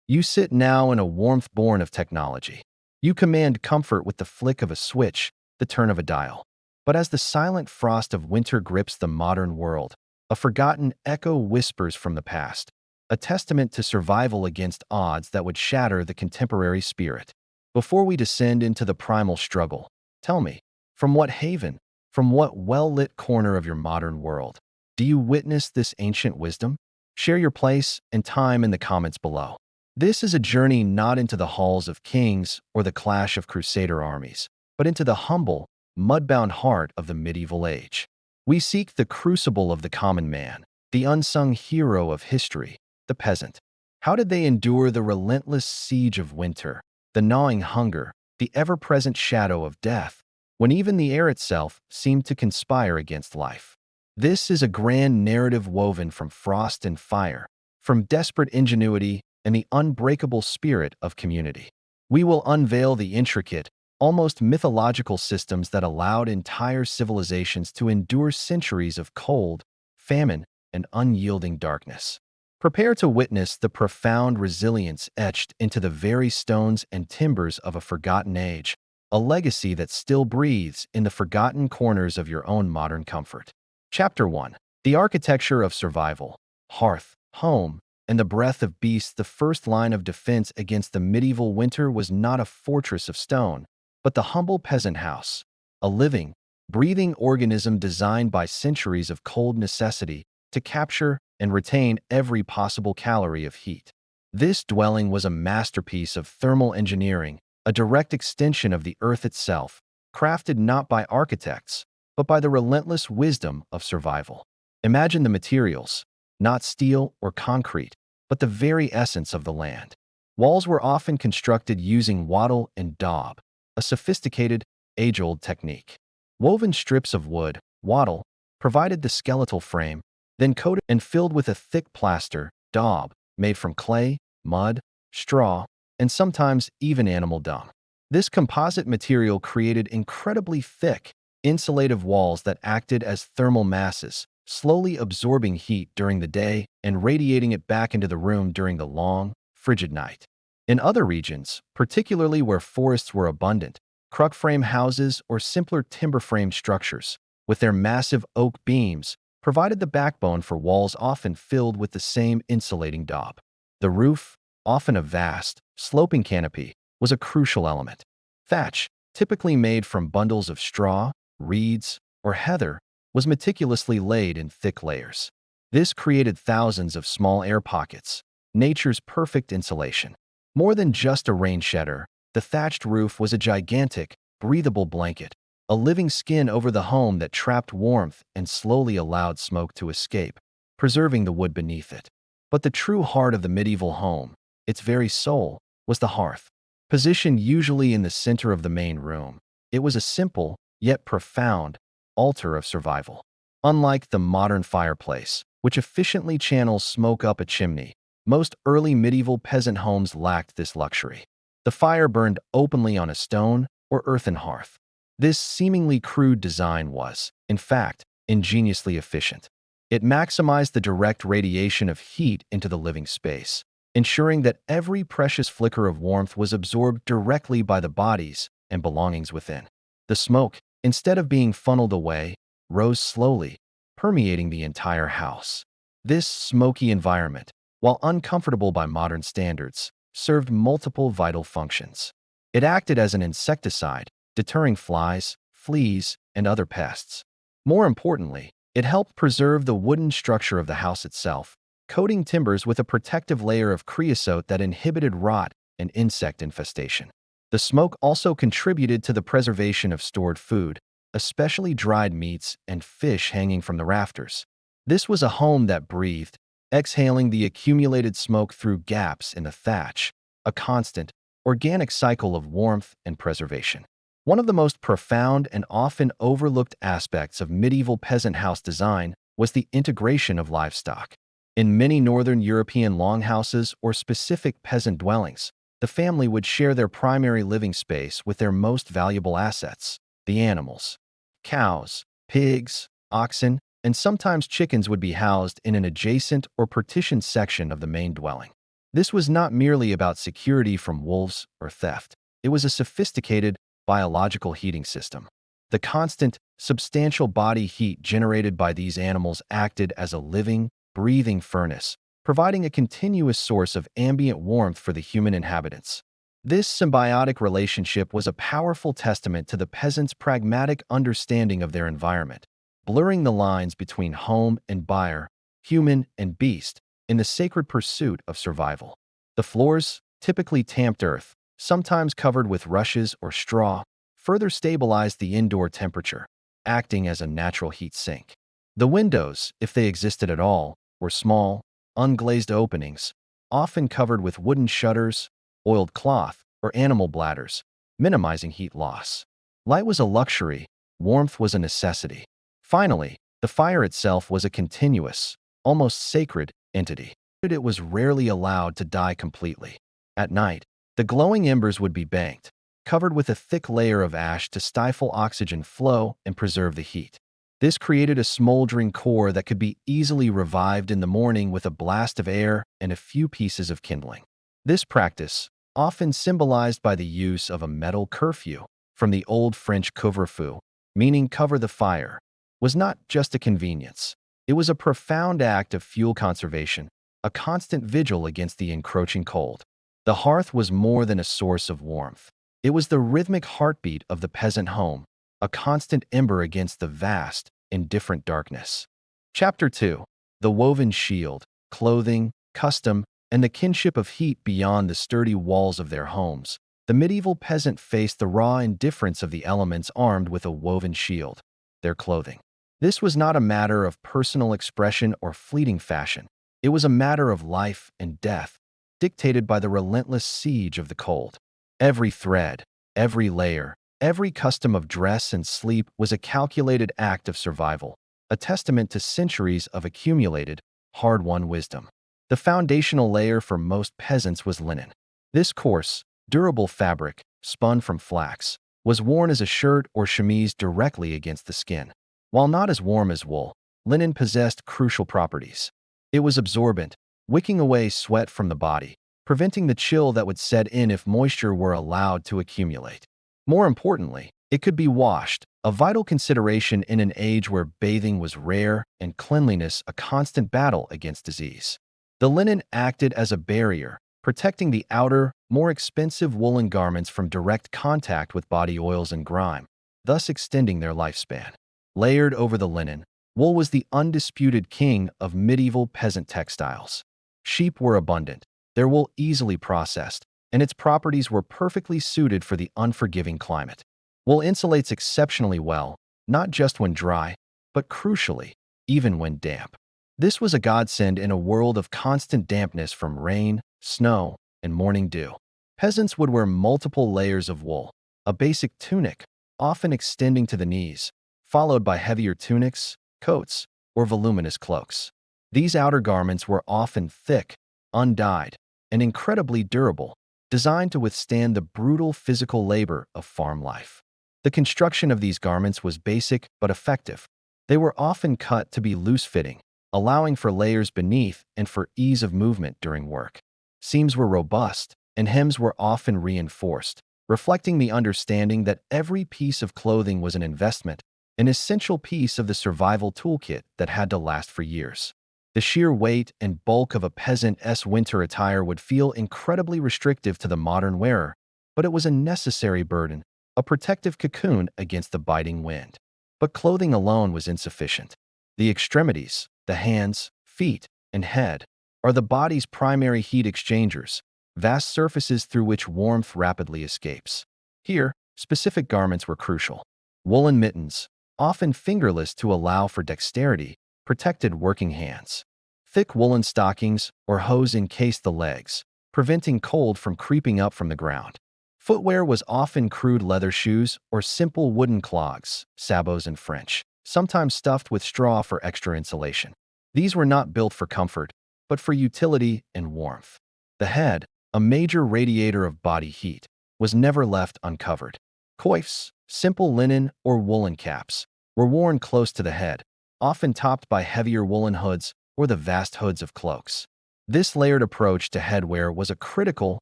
You sit now in a warmth born of technology. You command comfort with the flick of a switch, the turn of a dial. But as the silent frost of winter grips the modern world, a forgotten echo whispers from the past, a testament to survival against odds that would shatter the contemporary spirit. Before we descend into the primal struggle, tell me, from what haven, from what well-lit corner of your modern world, do you witness this ancient wisdom? Share your place and time in the comments below. This is a journey not into the halls of kings or the clash of crusader armies, but into the humble, mud-bound heart of the medieval age. We seek the crucible of the common man, the unsung hero of history, the peasant. How did they endure the relentless siege of winter, the gnawing hunger, the ever-present shadow of death, when even the air itself seemed to conspire against life? This is a grand narrative woven from frost and fire, from desperate ingenuity and the unbreakable spirit of community. We will unveil the intricate, almost mythological systems that allowed entire civilizations to endure centuries of cold, famine, and unyielding darkness. Prepare to witness the profound resilience etched into the very stones and timbers of a forgotten age, a legacy that still breathes in the forgotten corners of your own modern comfort. Chapter 1. The Architecture of Survival. Hearth, home, and the breath of beasts. The first line of defense against the medieval winter was not a fortress of stone, but the humble peasant house, a living, breathing organism designed by centuries of cold necessity to capture and retain every possible calorie of heat. This dwelling was a masterpiece of thermal engineering, a direct extension of the earth itself, crafted not by architects, but by the relentless wisdom of survival. Imagine the materials, not steel or concrete, but the very essence of the land. Walls were often constructed using wattle and daub, a sophisticated, age-old technique. Woven strips of wood, wattle, provided the skeletal frame, then coated and filled with a thick plaster, daub, made from clay, mud, straw, and sometimes even animal dung. This composite material created incredibly thick, insulative walls that acted as thermal masses, slowly absorbing heat during the day and radiating it back into the room during the long, frigid night. In other regions, particularly where forests were abundant, crug frame houses or simpler timber frame structures, with their massive oak beams, provided the backbone for walls often filled with the same insulating daub. The roof, often a vast, sloping canopy, was a crucial element. Thatch, typically made from bundles of straw, reeds, or heather, was meticulously laid in thick layers. This created thousands of small air pockets, nature's perfect insulation. More than just a rain shed, the thatched roof was a gigantic, breathable blanket, a living skin over the home that trapped warmth and slowly allowed smoke to escape, preserving the wood beneath it. But the true heart of the medieval home, its very soul, was the hearth. Positioned usually in the center of the main room, it was a simple, yet profound, altar of survival. Unlike the modern fireplace, which efficiently channels smoke up a chimney, most early medieval peasant homes lacked this luxury. The fire burned openly on a stone or earthen hearth. This seemingly crude design was, in fact, ingeniously efficient. It maximized the direct radiation of heat into the living space, ensuring that every precious flicker of warmth was absorbed directly by the bodies and belongings within. The smoke, instead of being funneled away, rose slowly, permeating the entire house. This smoky environment, while uncomfortable by modern standards, served multiple vital functions. It acted as an insecticide, deterring flies, fleas, and other pests. More importantly, it helped preserve the wooden structure of the house itself, coating timbers with a protective layer of creosote that inhibited rot and insect infestation. The smoke also contributed to the preservation of stored food, especially dried meats and fish hanging from the rafters. This was a home that breathed, exhaling the accumulated smoke through gaps in the thatch, a constant, organic cycle of warmth and preservation. One of the most profound and often overlooked aspects of medieval peasant house design was the integration of livestock. In many northern European longhouses or specific peasant dwellings, the family would share their primary living space with their most valuable assets, the animals. Cows, pigs, oxen, and sometimes chickens would be housed in an adjacent or partitioned section of the main dwelling. This was not merely about security from wolves or theft. It was a sophisticated biological heating system. The constant, substantial body heat generated by these animals acted as a living, breathing furnace, providing a continuous source of ambient warmth for the human inhabitants. This symbiotic relationship was a powerful testament to the peasants' pragmatic understanding of their environment, blurring the lines between home and buyer, human and beast, in the sacred pursuit of survival. The floors, typically tamped earth, sometimes covered with rushes or straw, further stabilized the indoor temperature, acting as a natural heat sink. The windows, if they existed at all, were small, unglazed openings, often covered with wooden shutters, oiled cloth, or animal bladders, minimizing heat loss. Light was a luxury, warmth was a necessity. Finally, the fire itself was a continuous, almost sacred entity. It was rarely allowed to die completely. At night, the glowing embers would be banked, covered with a thick layer of ash to stifle oxygen flow and preserve the heat. This created a smoldering core that could be easily revived in the morning with a blast of air and a few pieces of kindling. This practice, often symbolized by the use of a metal curfew from the old French couvre-feu, meaning cover the fire, was not just a convenience. It was a profound act of fuel conservation, a constant vigil against the encroaching cold. The hearth was more than a source of warmth. It was the rhythmic heartbeat of the peasant home, a constant ember against the vast, indifferent darkness. Chapter 2. The woven shield, clothing, custom, and the kinship of heat beyond the sturdy walls of their homes. The medieval peasant faced the raw indifference of the elements armed with a woven shield, their clothing. This was not a matter of personal expression or fleeting fashion. It was a matter of life and death, dictated by the relentless siege of the cold. Every thread, every layer, every custom of dress and sleep was a calculated act of survival, a testament to centuries of accumulated, hard-won wisdom. The foundational layer for most peasants was linen. This coarse, durable fabric, spun from flax, was worn as a shirt or chemise directly against the skin. While not as warm as wool, linen possessed crucial properties. It was absorbent, wicking away sweat from the body, preventing the chill that would set in if moisture were allowed to accumulate. More importantly, it could be washed, a vital consideration in an age where bathing was rare and cleanliness a constant battle against disease. The linen acted as a barrier, protecting the outer, more expensive woolen garments from direct contact with body oils and grime, thus extending their lifespan. Layered over the linen, wool was the undisputed king of medieval peasant textiles. Sheep were abundant, their wool easily processed, and its properties were perfectly suited for the unforgiving climate. Wool insulates exceptionally well, not just when dry, but crucially, even when damp. This was a godsend in a world of constant dampness from rain, snow, and morning dew. Peasants would wear multiple layers of wool, a basic tunic, often extending to the knees, followed by heavier tunics, coats, or voluminous cloaks. These outer garments were often thick, undyed, and incredibly durable, designed to withstand the brutal physical labor of farm life. The construction of these garments was basic but effective. They were often cut to be loose-fitting, allowing for layers beneath and for ease of movement during work. Seams were robust, and hems were often reinforced, reflecting the understanding that every piece of clothing was an investment, an essential piece of the survival toolkit that had to last for years. The sheer weight and bulk of a peasant's winter attire would feel incredibly restrictive to the modern wearer, but it was a necessary burden, a protective cocoon against the biting wind. But clothing alone was insufficient. The extremities, the hands, feet, and head, are the body's primary heat exchangers, vast surfaces through which warmth rapidly escapes. Here, specific garments were crucial. Woolen mittens, often fingerless to allow for dexterity, protected working hands. Thick woolen stockings or hose encased the legs, preventing cold from creeping up from the ground. Footwear was often crude leather shoes or simple wooden clogs, sabots in French, sometimes stuffed with straw for extra insulation. These were not built for comfort, but for utility and warmth. The head, a major radiator of body heat, was never left uncovered. Coifs, simple linen or woolen caps, were worn close to the head, often topped by heavier woolen hoods or the vast hoods of cloaks. This layered approach to headwear was a critical,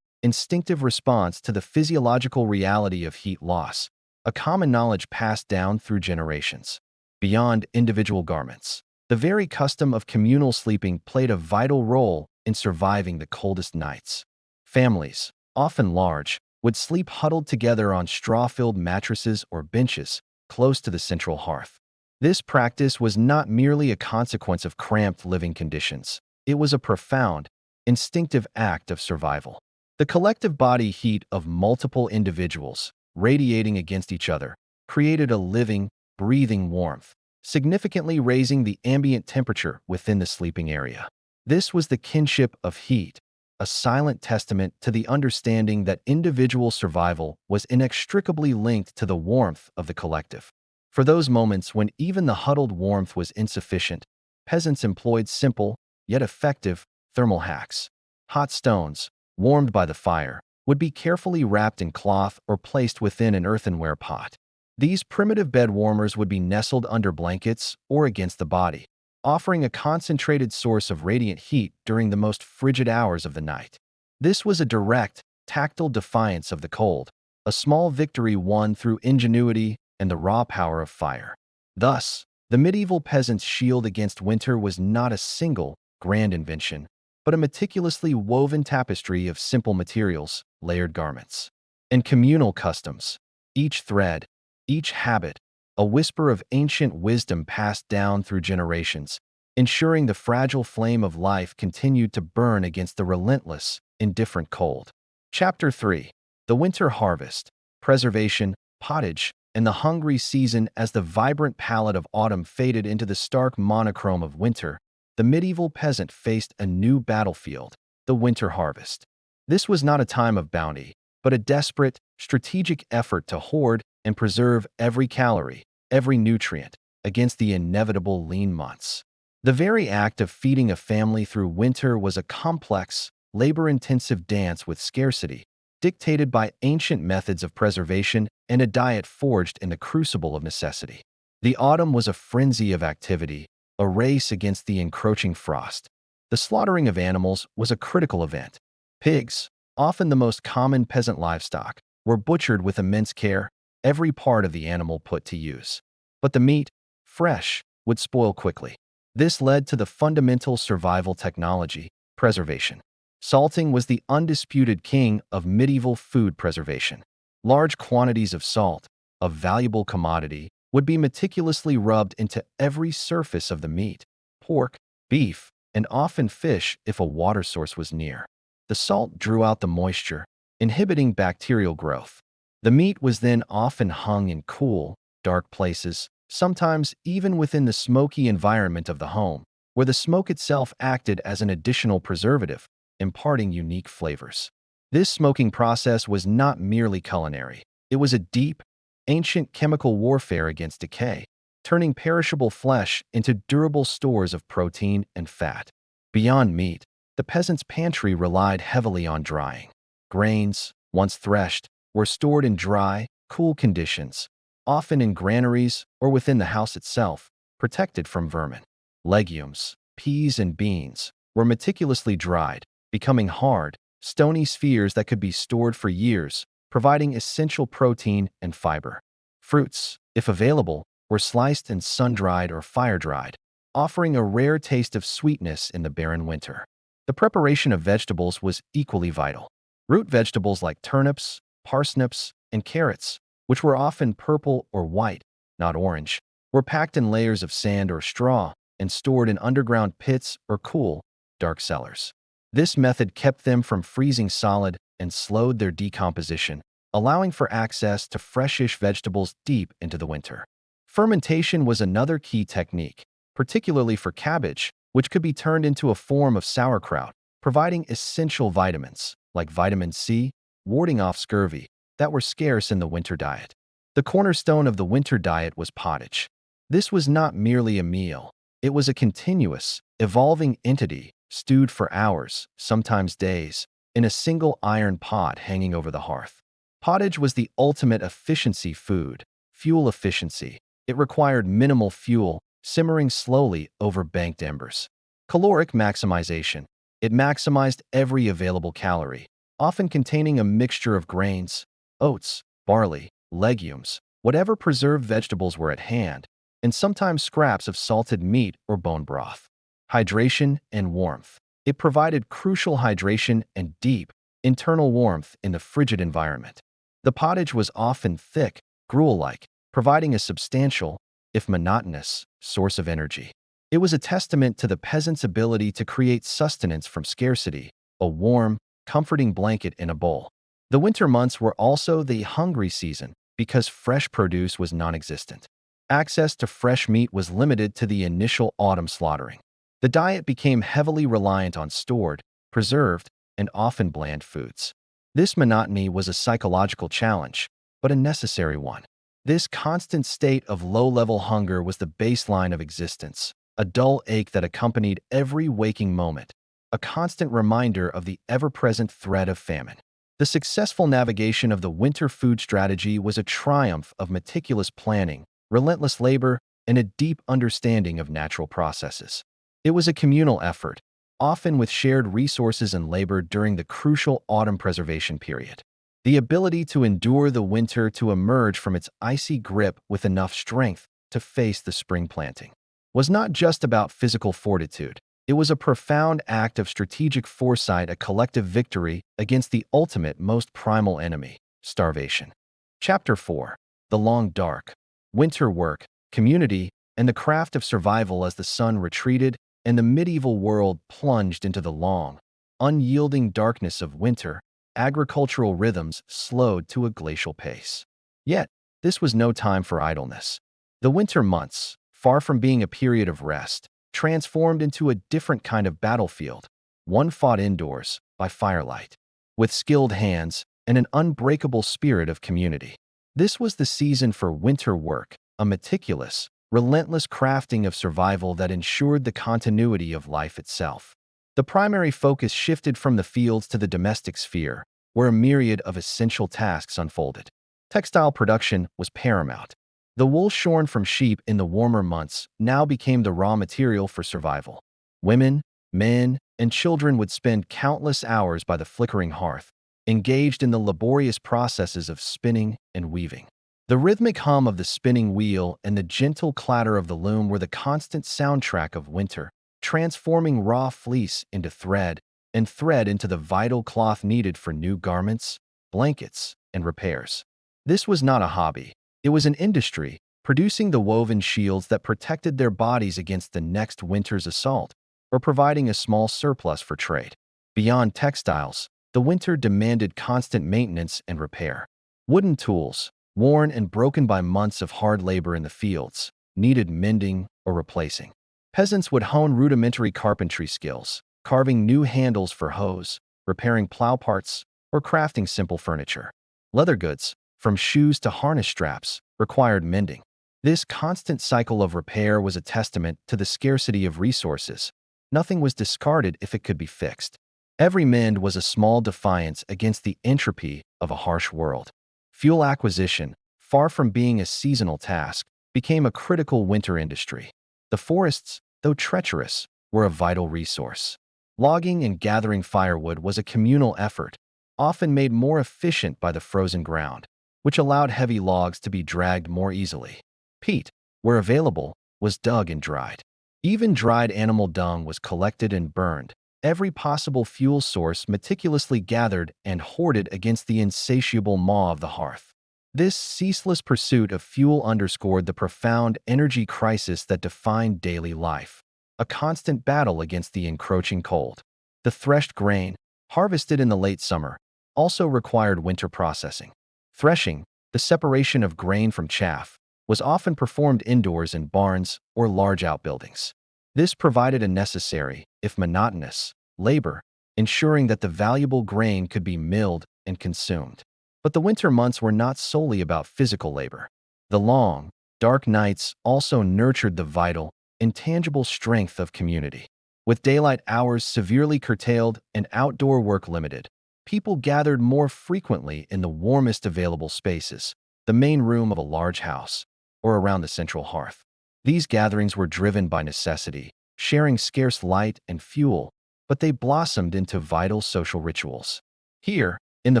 instinctive response to the physiological reality of heat loss, a common knowledge passed down through generations. Beyond individual garments, the very custom of communal sleeping played a vital role in surviving the coldest nights. Families, often large, would sleep huddled together on straw-filled mattresses or benches close to the central hearth. This practice was not merely a consequence of cramped living conditions. It was a profound, instinctive act of survival. The collective body heat of multiple individuals, radiating against each other, created a living, breathing warmth, significantly raising the ambient temperature within the sleeping area. This was the kinship of heat, a silent testament to the understanding that individual survival was inextricably linked to the warmth of the collective. For those moments when even the huddled warmth was insufficient, peasants employed simple, yet effective, thermal hacks. Hot stones, warmed by the fire, would be carefully wrapped in cloth or placed within an earthenware pot. These primitive bed warmers would be nestled under blankets or against the body, offering a concentrated source of radiant heat during the most frigid hours of the night. This was a direct, tactile defiance of the cold, a small victory won through ingenuity and the raw power of fire. Thus, the medieval peasant's shield against winter was not a single, grand invention, but a meticulously woven tapestry of simple materials, layered garments, and communal customs. Each thread, each habit, a whisper of ancient wisdom passed down through generations, ensuring the fragile flame of life continued to burn against the relentless, indifferent cold. Chapter 3. The Winter Harvest, Preservation, Pottage, and the Hungry Season. As the vibrant palette of autumn faded into the stark monochrome of winter, the medieval peasant faced a new battlefield, the winter harvest. This was not a time of bounty, but a desperate, strategic effort to hoard and preserve every calorie, every nutrient, against the inevitable lean months. The very act of feeding a family through winter was a complex, labor-intensive dance with scarcity, dictated by ancient methods of preservation and a diet forged in the crucible of necessity. The autumn was a frenzy of activity, a race against the encroaching frost. The slaughtering of animals was a critical event. Pigs, often the most common peasant livestock, were butchered with immense care, every part of the animal put to use. But the meat, fresh, would spoil quickly. This led to the fundamental survival technology, preservation. Salting was the undisputed king of medieval food preservation. Large quantities of salt, a valuable commodity, would be meticulously rubbed into every surface of the meat, pork, beef, and often fish if a water source was near. The salt drew out the moisture, inhibiting bacterial growth. The meat was then often hung in cool, dark places, sometimes even within the smoky environment of the home, where the smoke itself acted as an additional preservative, imparting unique flavors. This smoking process was not merely culinary. It was a deep, ancient chemical warfare against decay, turning perishable flesh into durable stores of protein and fat. Beyond meat, the peasant's pantry relied heavily on drying. Grains, once threshed, were stored in dry, cool conditions, often in granaries or within the house itself, protected from vermin. Legumes, peas, and beans were meticulously dried, becoming hard, stony spheres that could be stored for years, providing essential protein and fiber. Fruits, if available, were sliced and sun-dried or fire-dried, offering a rare taste of sweetness in the barren winter. The preparation of vegetables was equally vital. Root vegetables like turnips, parsnips, and carrots, which were often purple or white, not orange, were packed in layers of sand or straw and stored in underground pits or cool, dark cellars. This method kept them from freezing solid and slowed their decomposition, allowing for access to freshish vegetables deep into the winter. Fermentation was another key technique, particularly for cabbage, which could be turned into a form of sauerkraut, providing essential vitamins, like vitamin C, warding off scurvy, that were scarce in the winter diet. The cornerstone of the winter diet was pottage. This was not merely a meal. It was a continuous, evolving entity, stewed for hours, sometimes days, in a single iron pot hanging over the hearth. Pottage was the ultimate efficiency food, fuel efficiency. It required minimal fuel, simmering slowly over banked embers. Caloric maximization. It maximized every available calorie, often containing a mixture of grains, oats, barley, legumes, whatever preserved vegetables were at hand, and sometimes scraps of salted meat or bone broth. Hydration and warmth. It provided crucial hydration and deep, internal warmth in the frigid environment. The pottage was often thick, gruel-like, providing a substantial, if monotonous, source of energy. It was a testament to the peasant's ability to create sustenance from scarcity, a warm, comforting blanket in a bowl. The winter months were also the hungry season because fresh produce was non-existent. Access to fresh meat was limited to the initial autumn slaughtering. The diet became heavily reliant on stored, preserved, and often bland foods. This monotony was a psychological challenge, but a necessary one. This constant state of low-level hunger was the baseline of existence, a dull ache that accompanied every waking moment, a constant reminder of the ever-present threat of famine. The successful navigation of the winter food strategy was a triumph of meticulous planning, relentless labor, and a deep understanding of natural processes. It was a communal effort, often with shared resources and labor during the crucial autumn preservation period. The ability to endure the winter to emerge from its icy grip with enough strength to face the spring planting was not just about physical fortitude. It was a profound act of strategic foresight, a collective victory against the ultimate, most primal enemy, starvation. Chapter 4. The Long Dark. Winter work, community, and the craft of survival. As the sun retreated and the medieval world plunged into the long, unyielding darkness of winter, agricultural rhythms slowed to a glacial pace. Yet, this was no time for idleness. The winter months, far from being a period of rest, transformed into a different kind of battlefield, one fought indoors, by firelight, with skilled hands and an unbreakable spirit of community. This was the season for winter work, a meticulous, relentless crafting of survival that ensured the continuity of life itself. The primary focus shifted from the fields to the domestic sphere, where a myriad of essential tasks unfolded. Textile production was paramount. The wool shorn from sheep in the warmer months now became the raw material for survival. Women, men, and children would spend countless hours by the flickering hearth, engaged in the laborious processes of spinning and weaving. The rhythmic hum of the spinning wheel and the gentle clatter of the loom were the constant soundtrack of winter, transforming raw fleece into thread and thread into the vital cloth needed for new garments, blankets, and repairs. This was not a hobby. It was an industry, producing the woven shields that protected their bodies against the next winter's assault, or providing a small surplus for trade. Beyond textiles, the winter demanded constant maintenance and repair. Wooden tools, worn and broken by months of hard labor in the fields, needed mending or replacing. Peasants would hone rudimentary carpentry skills, carving new handles for hoes, repairing plow parts, or crafting simple furniture. Leather goods, from shoes to harness straps, required mending. This constant cycle of repair was a testament to the scarcity of resources. Nothing was discarded if it could be fixed. Every mend was a small defiance against the entropy of a harsh world. Fuel acquisition, far from being a seasonal task, became a critical winter industry. The forests, though treacherous, were a vital resource. Logging and gathering firewood was a communal effort, often made more efficient by the frozen ground, which allowed heavy logs to be dragged more easily. Peat, where available, was dug and dried. Even dried animal dung was collected and burned, every possible fuel source meticulously gathered and hoarded against the insatiable maw of the hearth. This ceaseless pursuit of fuel underscored the profound energy crisis that defined daily life, a constant battle against the encroaching cold. The threshed grain, harvested in the late summer, also required winter processing. Threshing, the separation of grain from chaff, was often performed indoors in barns or large outbuildings. This provided a necessary, if monotonous, labor, ensuring that the valuable grain could be milled and consumed. But the winter months were not solely about physical labor. The long, dark nights also nurtured the vital, intangible strength of community. With daylight hours severely curtailed and outdoor work limited, people gathered more frequently in the warmest available spaces, the main room of a large house, or around the central hearth. These gatherings were driven by necessity, sharing scarce light and fuel, but they blossomed into vital social rituals. Here, in the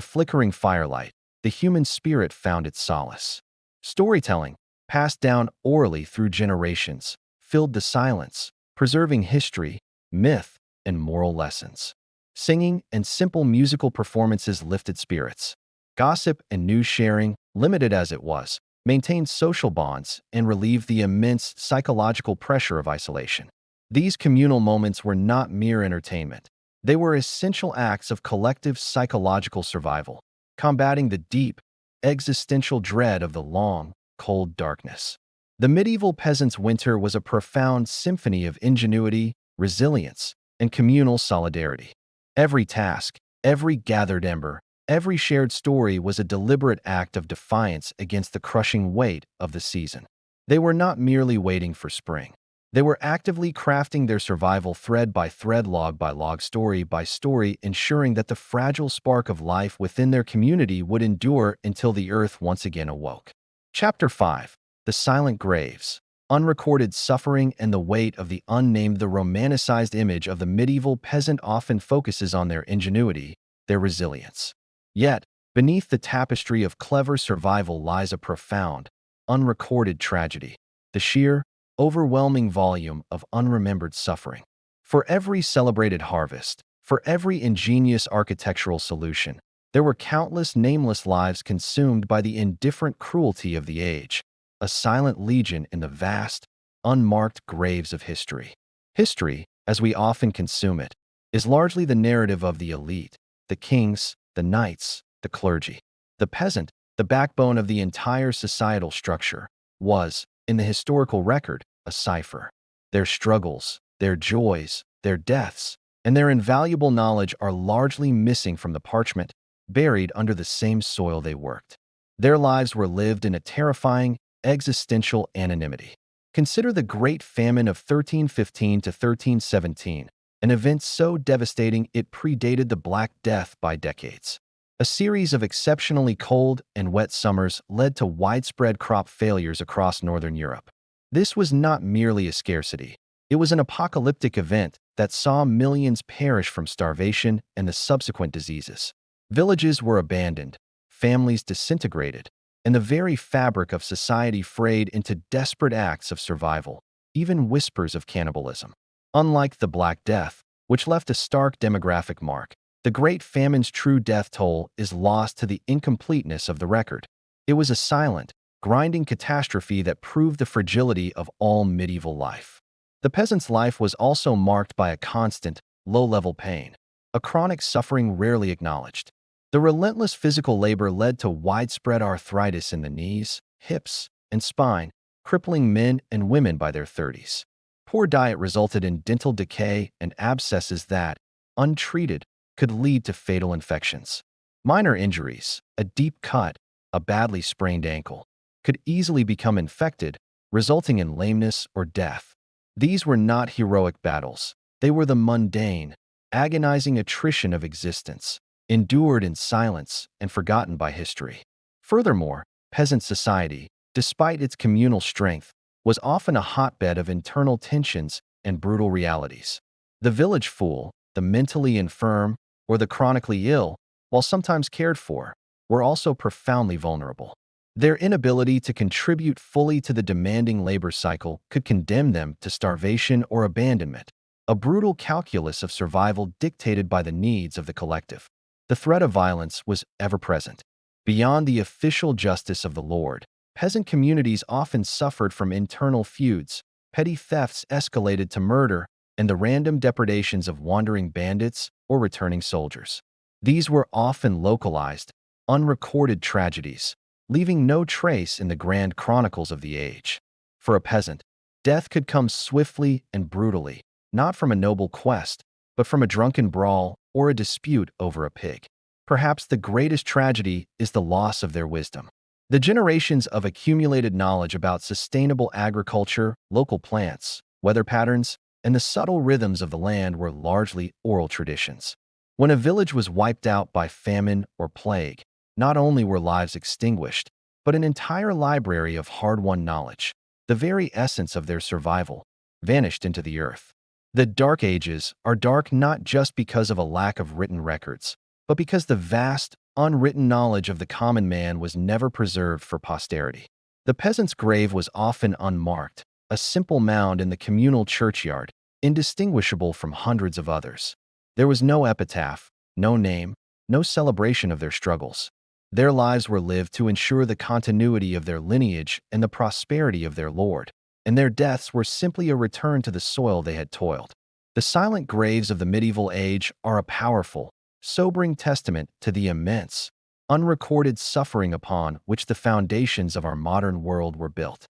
flickering firelight, the human spirit found its solace. Storytelling, passed down orally through generations, filled the silence, preserving history, myth, and moral lessons. Singing and simple musical performances lifted spirits. Gossip and news sharing, limited as it was, maintained social bonds and relieved the immense psychological pressure of isolation. These communal moments were not mere entertainment. They were essential acts of collective psychological survival, combating the deep, existential dread of the long, cold darkness. The medieval peasant's winter was a profound symphony of ingenuity, resilience, and communal solidarity. Every task, every gathered ember, every shared story was a deliberate act of defiance against the crushing weight of the season. They were not merely waiting for spring. They were actively crafting their survival thread by thread, log by log, story by story, ensuring that the fragile spark of life within their community would endure until the earth once again awoke. Chapter 5. The Silent Graves. Unrecorded suffering and the weight of the unnamed. The romanticized image of the medieval peasant often focuses on their ingenuity, their resilience. Yet, beneath the tapestry of clever survival lies a profound, unrecorded tragedy. The sheer, overwhelming volume of unremembered suffering. For every celebrated harvest, for every ingenious architectural solution, there were countless nameless lives consumed by the indifferent cruelty of the age, a silent legion in the vast, unmarked graves of history. History, as we often consume it, is largely the narrative of the elite, the kings, the knights, the clergy. The peasant, the backbone of the entire societal structure, was, in the historical record, a cipher. Their struggles, their joys, their deaths, and their invaluable knowledge are largely missing from the parchment, buried under the same soil they worked. Their lives were lived in a terrifying, existential anonymity. Consider the Great Famine of 1315 to 1317, an event so devastating it predated the Black Death by decades. A series of exceptionally cold and wet summers led to widespread crop failures across northern Europe. This was not merely a scarcity. It was an apocalyptic event that saw millions perish from starvation and the subsequent diseases. Villages were abandoned, families disintegrated, and the very fabric of society frayed into desperate acts of survival, even whispers of cannibalism. Unlike the Black Death, which left a stark demographic mark, the Great Famine's true death toll is lost to the incompleteness of the record. It was a silent, grinding catastrophe that proved the fragility of all medieval life. The peasant's life was also marked by a constant, low-level pain, a chronic suffering rarely acknowledged. The relentless physical labor led to widespread arthritis in the knees, hips, and spine, crippling men and women by their 30s. Poor diet resulted in dental decay and abscesses that, untreated, could lead to fatal infections. Minor injuries, a deep cut, a badly sprained ankle, could easily become infected, resulting in lameness or death. These were not heroic battles. They were the mundane, agonizing attrition of existence, endured in silence and forgotten by history. Furthermore, peasant society, despite its communal strength, was often a hotbed of internal tensions and brutal realities. The village fool, the mentally infirm, or the chronically ill, while sometimes cared for, were also profoundly vulnerable. Their inability to contribute fully to the demanding labor cycle could condemn them to starvation or abandonment, a brutal calculus of survival dictated by the needs of the collective. The threat of violence was ever present. Beyond the official justice of the Lord, peasant communities often suffered from internal feuds, petty thefts escalated to murder, and the random depredations of wandering bandits or returning soldiers. These were often localized, unrecorded tragedies, leaving no trace in the grand chronicles of the age. For a peasant, death could come swiftly and brutally, not from a noble quest, but from a drunken brawl or a dispute over a pig. Perhaps the greatest tragedy is the loss of their wisdom. The generations of accumulated knowledge about sustainable agriculture, local plants, weather patterns, and the subtle rhythms of the land were largely oral traditions. When a village was wiped out by famine or plague, not only were lives extinguished, but an entire library of hard-won knowledge, the very essence of their survival, vanished into the earth. The Dark Ages are dark not just because of a lack of written records, but because the vast, unwritten knowledge of the common man was never preserved for posterity. The peasant's grave was often unmarked, a simple mound in the communal churchyard, indistinguishable from hundreds of others. There was no epitaph, no name, no celebration of their struggles. Their lives were lived to ensure the continuity of their lineage and the prosperity of their lord, and their deaths were simply a return to the soil they had toiled. The silent graves of the medieval age are a powerful, sobering testament to the immense, unrecorded suffering upon which the foundations of our modern world were built.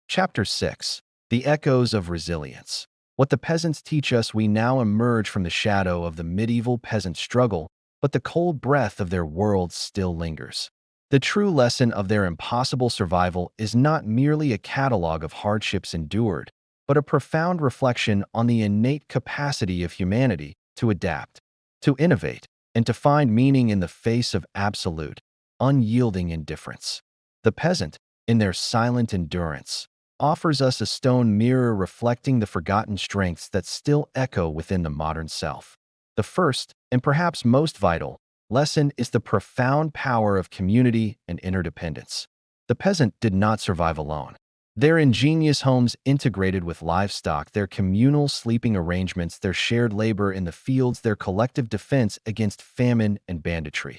Chapter 6. The Echoes of Resilience. What the peasants teach us: we now emerge from the shadow of the medieval peasant struggle, but the cold breath of their world still lingers. The true lesson of their impossible survival is not merely a catalogue of hardships endured, but a profound reflection on the innate capacity of humanity to adapt, to innovate, and to find meaning in the face of absolute, unyielding indifference. The peasant, in their silent endurance, offers us a stone mirror reflecting the forgotten strengths that still echo within the modern self. The first, and perhaps most vital, lesson is the profound power of community and interdependence. The peasant did not survive alone. Their ingenious homes integrated with livestock, their communal sleeping arrangements, their shared labor in the fields, their collective defense against famine and banditry,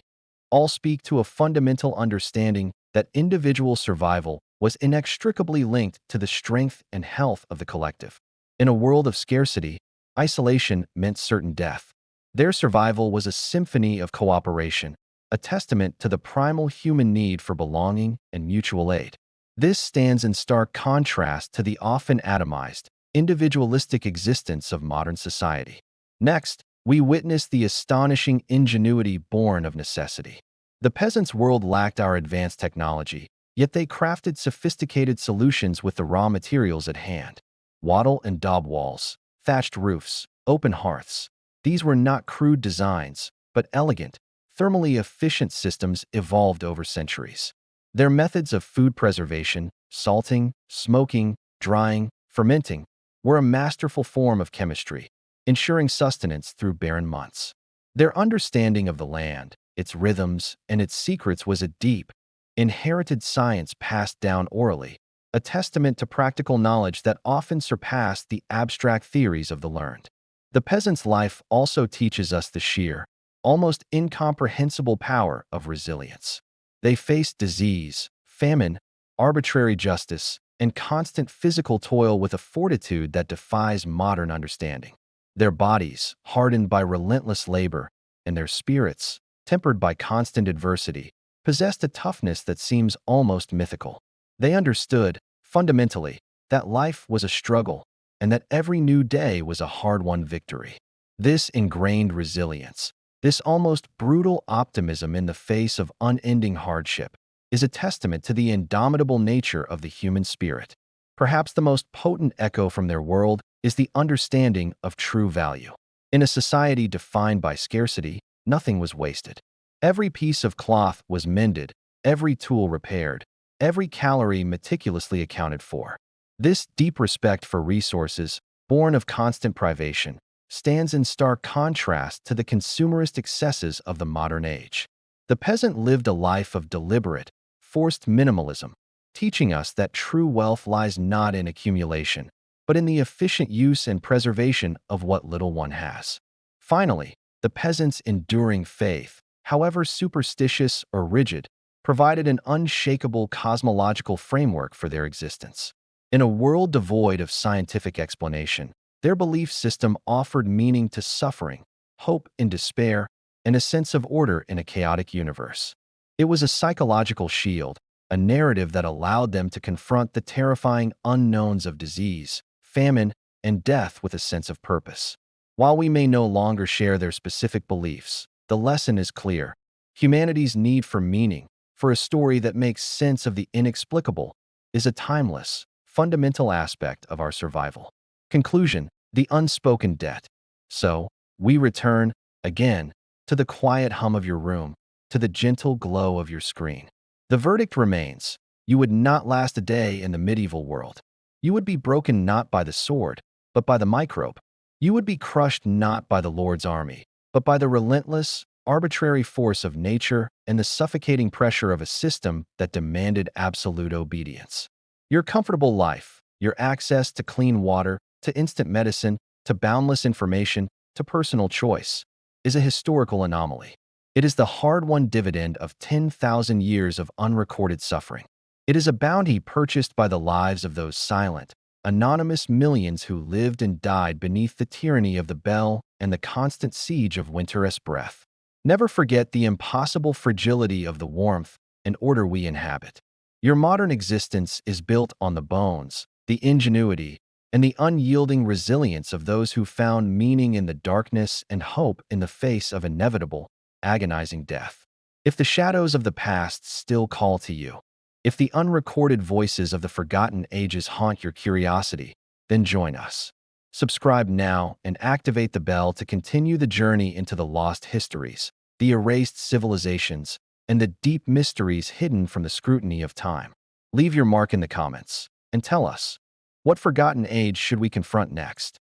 all speak to a fundamental understanding that individual survival was inextricably linked to the strength and health of the collective. In a world of scarcity, isolation meant certain death. Their survival was a symphony of cooperation, a testament to the primal human need for belonging and mutual aid. This stands in stark contrast to the often atomized, individualistic existence of modern society. Next, we witness the astonishing ingenuity born of necessity. The peasants' world lacked our advanced technology, yet they crafted sophisticated solutions with the raw materials at hand. Wattle and daub walls, thatched roofs, open hearths. These were not crude designs, but elegant, thermally efficient systems evolved over centuries. Their methods of food preservation, salting, smoking, drying, fermenting, were a masterful form of chemistry, ensuring sustenance through barren months. Their understanding of the land, its rhythms, and its secrets was a deep, inherited science passed down orally, a testament to practical knowledge that often surpassed the abstract theories of the learned. The peasant's life also teaches us the sheer, almost incomprehensible power of resilience. They faced disease, famine, arbitrary justice, and constant physical toil with a fortitude that defies modern understanding. Their bodies, hardened by relentless labor, and their spirits, tempered by constant adversity, possessed a toughness that seems almost mythical. They understood, fundamentally, that life was a struggle, and that every new day was a hard-won victory. This ingrained resilience, this almost brutal optimism in the face of unending hardship, is a testament to the indomitable nature of the human spirit. Perhaps the most potent echo from their world is the understanding of true value. In a society defined by scarcity, nothing was wasted. Every piece of cloth was mended, every tool repaired, every calorie meticulously accounted for. This deep respect for resources, born of constant privation, stands in stark contrast to the consumerist excesses of the modern age. The peasant lived a life of deliberate, forced minimalism, teaching us that true wealth lies not in accumulation, but in the efficient use and preservation of what little one has. Finally, the peasant's enduring faith, however superstitious or rigid, provided an unshakable cosmological framework for their existence. In a world devoid of scientific explanation, their belief system offered meaning to suffering, hope in despair, and a sense of order in a chaotic universe. It was a psychological shield, a narrative that allowed them to confront the terrifying unknowns of disease, famine, and death with a sense of purpose. While we may no longer share their specific beliefs, the lesson is clear. Humanity's need for meaning, for a story that makes sense of the inexplicable, is a timeless, fundamental aspect of our survival. Conclusion: the unspoken debt. So, we return, again, to the quiet hum of your room, to the gentle glow of your screen. The verdict remains: you would not last a day in the medieval world. You would be broken not by the sword, but by the microbe. You would be crushed not by the Lord's army, but by the relentless, arbitrary force of nature and the suffocating pressure of a system that demanded absolute obedience. Your comfortable life, your access to clean water, to instant medicine, to boundless information, to personal choice, is a historical anomaly. It is the hard-won dividend of 10,000 years of unrecorded suffering. It is a bounty purchased by the lives of those silent, anonymous millions who lived and died beneath the tyranny of the bell and the constant siege of winter's breath. Never forget the impossible fragility of the warmth and order we inhabit. Your modern existence is built on the bones, the ingenuity, and the unyielding resilience of those who found meaning in the darkness and hope in the face of inevitable, agonizing death. If the shadows of the past still call to you, if the unrecorded voices of the forgotten ages haunt your curiosity, then join us. Subscribe now and activate the bell to continue the journey into the lost histories, the erased civilizations, and the deep mysteries hidden from the scrutiny of time. Leave your mark in the comments and tell us, what forgotten age should we confront next?